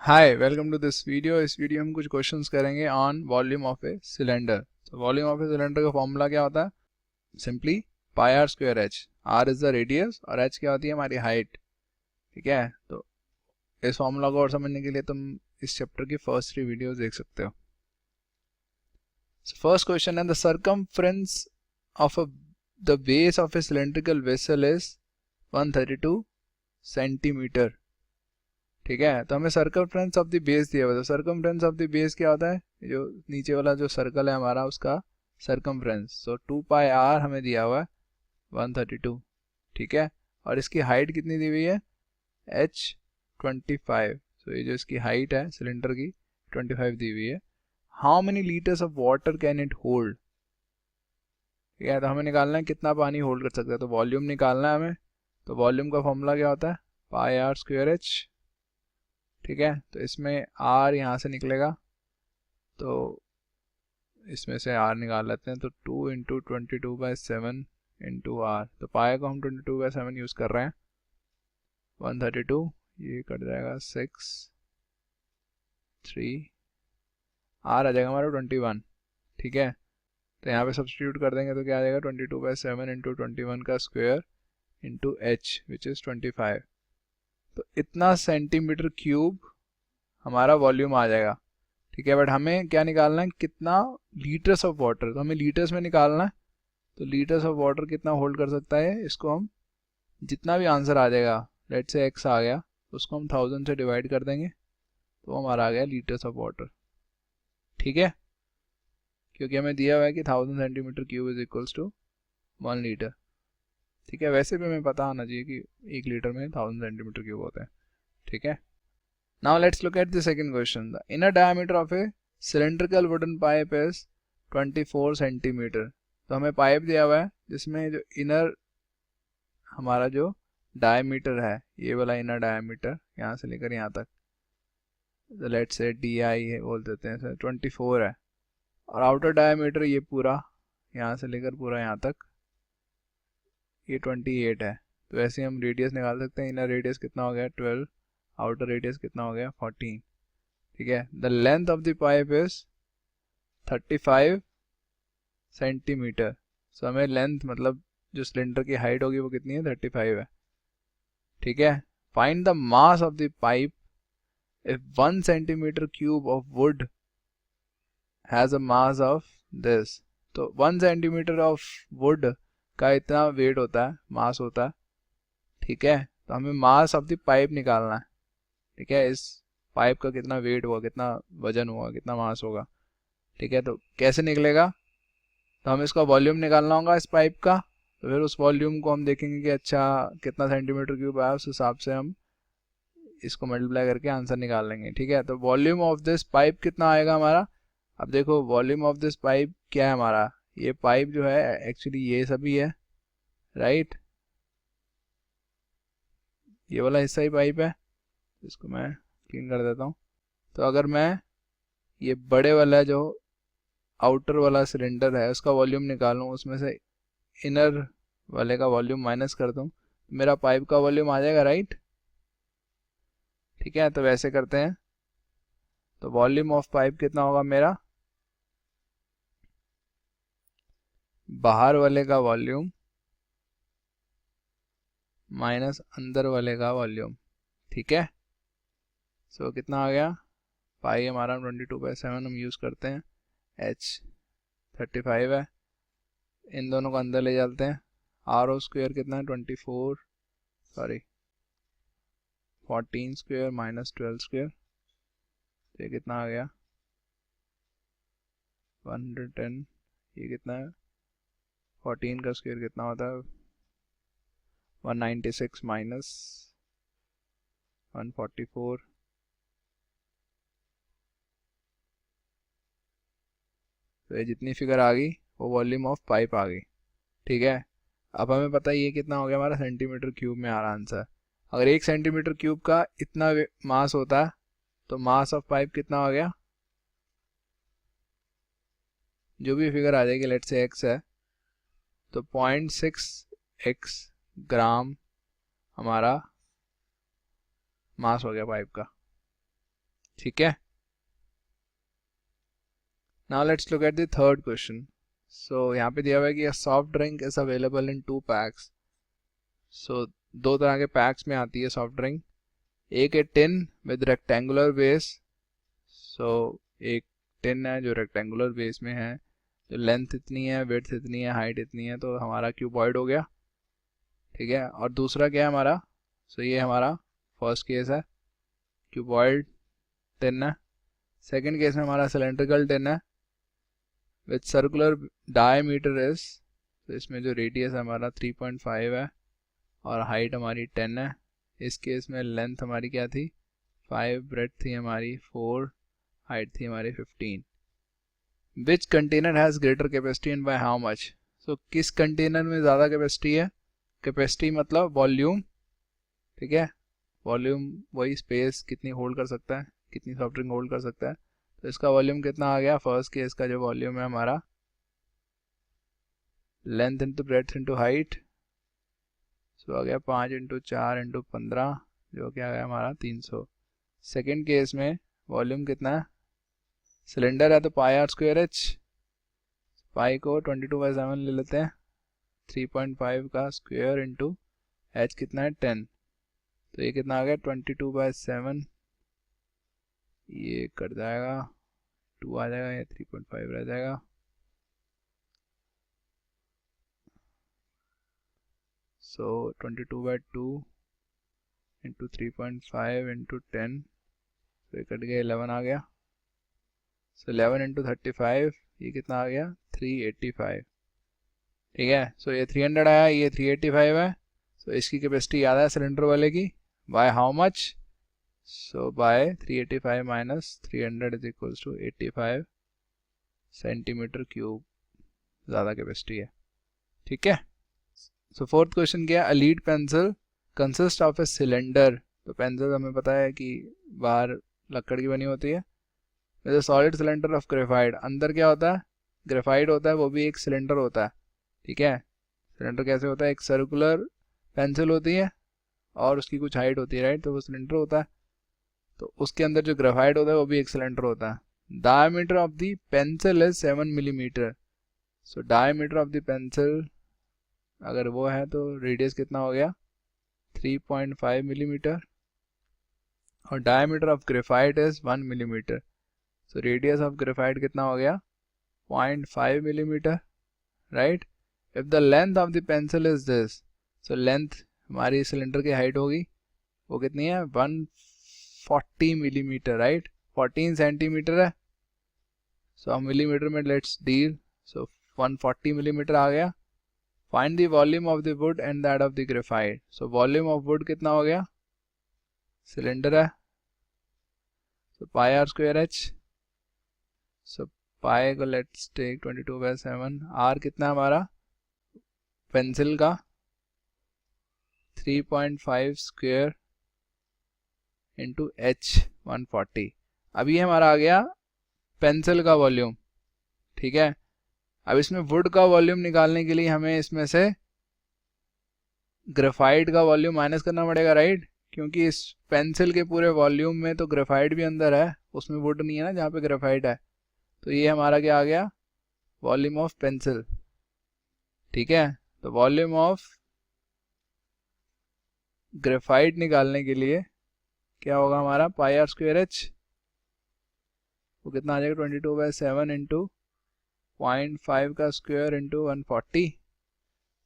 Hi welcome to this video. इस video में हम कुछ क्वेश्चंस करेंगे on volume of a cylinder. तो वॉल्यूम ऑफ ए सिलेंडर का फॉर्मूला क्या होता है? Simply pi r square h. R is the radius और एच क्या होती है? हमारी हाइट। ठीक है, तो इस फॉर्मूला को और समझने के लिए तुम इस चैप्टर की फर्स्ट 3 वीडियोस देख सकते हो। फर्स्ट क्वेश्चन है the circumference of the base of A cylindrical vessel is 132 centimetre. ठीक है, तो हमें सर्कमफ्रेंस ऑफ द बेस दिया हुआ है। सर्कमफ्रेंस ऑफ द बेस क्या होता है? जो नीचे वाला जो सर्कल है हमारा उसका सर्कमफ्रेंस। सो 2 पाई आर हमें दिया हुआ है 132। ठीक है, और इसकी हाइट कितनी दी हुई है? h 25। सो ये जो इसकी हाइट है सिलेंडर की 25 दी हुई है। How many litres of water can it hold? ठीक है, तो हमें निकालना है कितना पानी होल्ड कर सकता है। तो वॉल्यूम निकालना है हमें। तो वॉल्यूम का फॉर्मूला क्या होता है? पाई आर स्क्वायर एच। ठीक है, तो इसमें आर यहाँ से निकलेगा, तो इसमें से आर निकाल लेते हैं। तो 2 इंटू 22/7 इंटू आर। तो पाए को हम 22/7 यूज़ कर रहे हैं। 132 ये कट जाएगा 6 3 आर आ जाएगा हमारा 21। ठीक है, तो यहाँ पे सब्सटीट्यूट कर देंगे तो क्या आ जाएगा? 22/7 इंटू 21 का square into H which is 25। तो इतना सेंटीमीटर क्यूब हमारा वॉल्यूम आ जाएगा। ठीक है, बट हमें क्या निकालना है? कितना लीटर्स ऑफ वाटर। तो हमें लीटर्स में निकालना है। तो लीटर्स ऑफ वाटर कितना होल्ड कर सकता है? इसको हम जितना भी आंसर आ जाएगा, लेट से x आ गया, उसको हम 1000 से डिवाइड कर देंगे तो हमारा आ गया लीटर्स ऑफ वाटर। ठीक है, क्योंकि हमें दिया हुआ है कि 1000 centimetre cube is equals to 1 litre. ठीक है, वैसे भी हमें पता होना चाहिए कि 1 लीटर में 1000 सेंटीमीटर क्यूब होता है। ठीक है, now let's look at the second question. The inner diameter of a cylindrical wooden pipe is 24 centimetre. तो हमें पाइप दिया हुआ है जिसमें जो इनर हमारा जो डायमीटर है, ये वाला इनर डायमीटर यहाँ से लेकर यहाँ तक, तो लेट्स से डी आई है बोल देते हैं सर, 24 है। और आउटर डायमीटर ये पूरा यहाँ से लेकर पूरा यहाँ तक ये 28 है। तो ऐसे हम रेडियस निकाल सकते हैं। इनर रेडियस कितना हो गया? 12। आउटर रेडियस कितना हो गया? 14। ठीक है, the length of the pipe is 35 centimetre. So हमें लेंथ मतलब जो सिलेंडर की हाइट होगी वो कितनी है? 35 है। ठीक है, find the mass of the pipe if 1 centimetre cube of would has a mass of this. तो 1 सेंटीमीटर ऑफ वुड का इतना वेट होता है, मास होता है। ठीक है, तो हमें मास ऑफ द पाइप निकालना है। ठीक है, इस पाइप का कितना वेट होगा, कितना वजन होगा, कितना मास होगा। ठीक है, तो कैसे निकलेगा? तो हमें इसका वॉल्यूम निकालना होगा इस पाइप का। तो फिर उस वॉल्यूम को हम देखेंगे कि अच्छा कितना सेंटीमीटर क्यूब आया, उस हिसाब से हम इसको मल्टीप्लाई करके आंसर निकाल लेंगे। ठीक है, तो वॉल्यूम ऑफ दिस पाइप कितना आएगा हमारा? अब देखो वॉल्यूम ऑफ दिस पाइप क्या है हमारा? ये पाइप जो है एक्चुअली ये सभी है, राइट? ये वाला हिस्सा ही पाइप है। इसको मैं क्लीन कर देता हूँ। तो अगर मैं ये बड़े वाला जो आउटर वाला सिलेंडर है उसका वॉल्यूम निकालूं, उसमें से इनर वाले का वॉल्यूम माइनस कर दूं, मेरा पाइप का वॉल्यूम आ जाएगा, राइट? ठीक है, तो वैसे करते हैं। तो वॉल्यूम ऑफ पाइप कितना होगा मेरा? बाहर वाले का वॉल्यूम माइनस अंदर वाले का वॉल्यूम। ठीक है, सो कितना आ गया? पाई हमारा 22/7 हम यूज़ करते हैं, h 35 है। इन दोनों को अंदर ले जाते हैं। आर ओ स्क्वेयर कितना है? 24 सॉरी 14 स्क्वेयर माइनस 12 स्क्वेयर। तो ये कितना आ गया? 110। ये कितना है? 14 का स्क्वेयर कितना होता है? 196 माइनस 144। तो ये जितनी फिगर आ गई वो वॉल्यूम ऑफ पाइप आ गई। ठीक है, अब हमें पता है ये कितना हो गया हमारा? सेंटीमीटर क्यूब में आ रहा आंसर। अगर 1 सेंटीमीटर क्यूब का इतना मास होता है तो मास ऑफ पाइप कितना हो गया? जो भी फिगर आ जाएगी, लेट से x है, तो 0.6x ग्राम हमारा मास हो गया पाइप का। ठीक है. Now let's look at the third question. So यहाँ पे दिया हुआ है कि soft drink is available in 2 packs. So 2 तरह के पैक्स में आती है सॉफ्ट ड्रिंक. एक है टिन विद रेक्टेंगुलर बेस. सो एक टिन है जो रेक्टेंगुलर बेस में है, जो लेंथ इतनी है, विड्थ इतनी है, हाइट इतनी है, तो हमारा क्यूबॉइड हो गया. ठीक है. और दूसरा क्या है हमारा? सो ये हमारा फर्स्ट केस है, क्यूबॉइड टिन है. सेकंड केस में हमारा सिलेंड्रिकल टिन है विथ सर्कुलर डायमीटर इज, तो इसमें जो रेडियस है हमारा 3.5 है और हाइट हमारी 10 है. इस केस में लेंथ हमारी क्या थी? 5, ब्रेड्थ थी हमारी 4, हाइट थी हमारी 15. Which container has greater capacity and by how much? So किस कंटेनर में ज़्यादा कैपेसिटी है? कैपेसिटी मतलब वॉल्यूम. ठीक है. वॉल्यूम वही स्पेस कितनी होल्ड कर सकता है, कितनी सॉफ्ट ड्रिंक होल्ड कर सकता है. तो इसका वॉल्यूम कितना आ गया? फर्स्ट केस का जो वॉल्यूम है हमारा, length into breadth into height, so आ गया 5 इंटू 4 इंटू 15, जो क्या गया हमारा 300. सेकेंड केस में वॉल्यूम कितना है? सिलेंडर है तो पाई आर स्क्वायर एच, पाई को 22/7 ले लेते हैं, 3.5 का स्क्वायर इंटू एच कितना है 10, तो ये कितना आ गया 22/7. ये कट जाएगा, 2 आ जाएगा, ये 3.5 रह जाएगा. सो 22/2 इंटू 3.5 इंटू 10, तो ये कट गया, 11 आ गया. सो 11 इंटू 35, ये कितना आ गया 385. ठीक है. सो ये 300 आया, ये 385 है. सो इसकी कैपेसिटी याद है सिलेंडर वाले की, by how much? So by 385 minus 300 is equals to 85 centimetre cube ज़्यादा कैपेसिटी है. ठीक है. सो फोर्थ क्वेश्चन क्या है? A lead pencil consist of a cylinder. तो पेंसिल हमें पता है कि बाहर लकड़ की बनी होती है. With solid cylinder of graphite. अंदर क्या होता है? ग्रेफाइट होता है, वो भी एक सिलेंडर होता है. ठीक है. सिलेंडर कैसे होता है? एक सर्कुलर पेंसिल होती है और उसकी कुछ हाइट होती है, राइट, तो वो सिलेंडर होता है. तो उसके अंदर जो ग्रेफाइट होता है वो भी एक सिलेंडर होता है. Diameter of the pencil is 7 millimetre. So diameter of the pencil अगर वो है तो रेडियस कितना हो गया 3.5 मिलीमीटर, और diameter of graphite is 1 millimetre. So radius of graphite कितना हो गया 0.5 millimetre, right. If the length of the pencil is this, so length हमारी सिलेंडर की हाइट होगी, वो कितनी है 140 मिलीमीटर, राइट. 14 सेंटीमीटर है. सो हम मिलीमीटर में लेट्स डील. सो 140 मिलीमीटर आ गया. Find the volume of the wood and that of the graphite. So volume of would कितना हो गया? सिलेंडर है, सो पाई आर स्क्वायर एच. सो पाई को लेट्स टेक 22/7. आर कितना है हमारा पेंसिल का 3.5 स्क्वायर इंटू एच 140. अब ये हमारा आ गया पेंसिल का वॉल्यूम. ठीक है. अब इसमें वुड का वॉल्यूम निकालने के लिए हमें इसमें से ग्रेफाइट का वॉल्यूम माइनस करना पड़ेगा, राइट, क्योंकि इस पेंसिल के पूरे वॉल्यूम में तो ग्रेफाइट भी अंदर है, उसमें वुड नहीं है ना जहाँ पे ग्रेफाइट है. तो ये हमारा क्या आ गया वॉल्यूम ऑफ पेंसिल. ठीक है. तो वॉल्यूम ऑफ ग्रेफाइट निकालने के लिए क्या होगा हमारा पाई आर स्क्वायर एच, वो कितना आ जाएगा 22/7 इंटू 0.5 का स्क्वायर इंटू 140.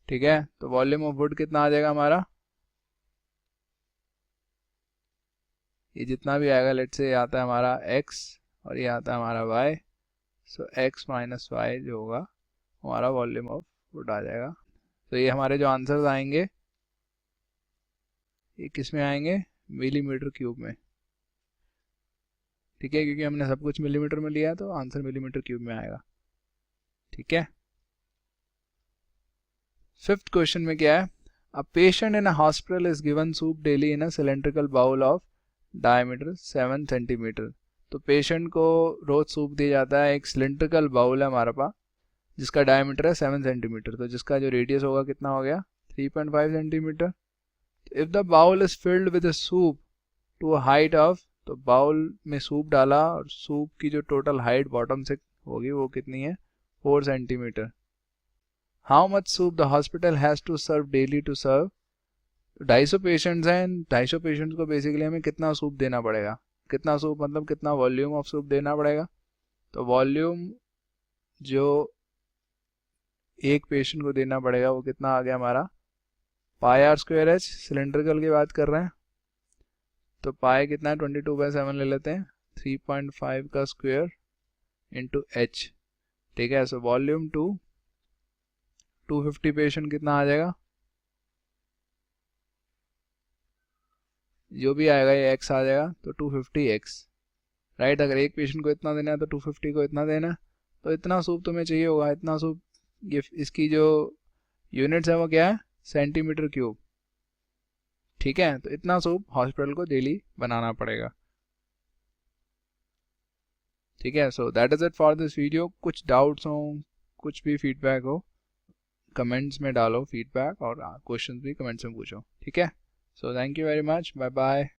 ठीक है. तो वॉल्यूम ऑफ वुड कितना आ जाएगा हमारा, ये जितना भी आएगा, लेट से आता है हमारा x और ये आता है हमारा y. सो x माइनस वाई जो होगा हमारा वॉल्यूम ऑफ वुड आ जाएगा. तो ये हमारे जो आंसर्स आएंगे ये किस में आएंगे? मिलीमीटर क्यूब में. ठीक है, क्योंकि हमने सब कुछ मिलीमीटर में लिया है तो आंसर मिलीमीटर क्यूब में आएगा. ठीक है. फिफ्थ क्वेश्चन में क्या है? A patient in a hospital is given soup daily in a cylindrical bowl of diameter 7 centimetre. तो पेशेंट को रोज सूप दिया जाता है, एक सिलेंड्रिकल बाउल है हमारे पास जिसका डायमीटर है 7 सेंटीमीटर, तो जिसका जो रेडियस होगा कितना हो गया 3.5 centimetre. If the bowl is filled with soup to a height of तो बाउल में सूप डाला और सूप की जो टोटल हाइट बॉटम से होगी वो कितनी है, 4 centimetre. How much soup the hospital has to serve daily to serve, 250 patients हैं, 250 पेशेंट्स को बेसिकली हमें कितना सूप देना पड़ेगा, कितना सूप मतलब कितना वॉल्यूम ऑफ सूप देना पड़ेगा। तो वॉल्यूम जो एक पेशेंट को देना पड़ेगा वो कितना आ गया हमारा, पाई आर स्क्वायर एच, सिलेंड्रिकल की बात कर रहे हैं तो पाई कितना है 22/7 ले लेते हैं, 3.5 का स्क्वायर इंटू एच। ठीक है, सो वॉल्यूम 250 पेशेंट कितना आ जाएगा, जो भी आएगा ये x आ जाएगा तो 250x, राइट। अगर एक पेशेंट को इतना देना है तो 250 को इतना देना है, तो इतना सूप तुम्हें चाहिए होगा, इतना सूप। ये इसकी जो यूनिट्स है वो क्या है, सेंटीमीटर क्यूब। ठीक है, तो इतना सूप हॉस्पिटल को डेली बनाना पड़ेगा। ठीक है, so that is it for this video. कुछ डाउट्स हो, कुछ भी फीडबैक हो, कमेंट्स में डालो फीडबैक, और क्वेश्चंस भी कमेंट्स में पूछो। ठीक है, so thank you very much, bye bye.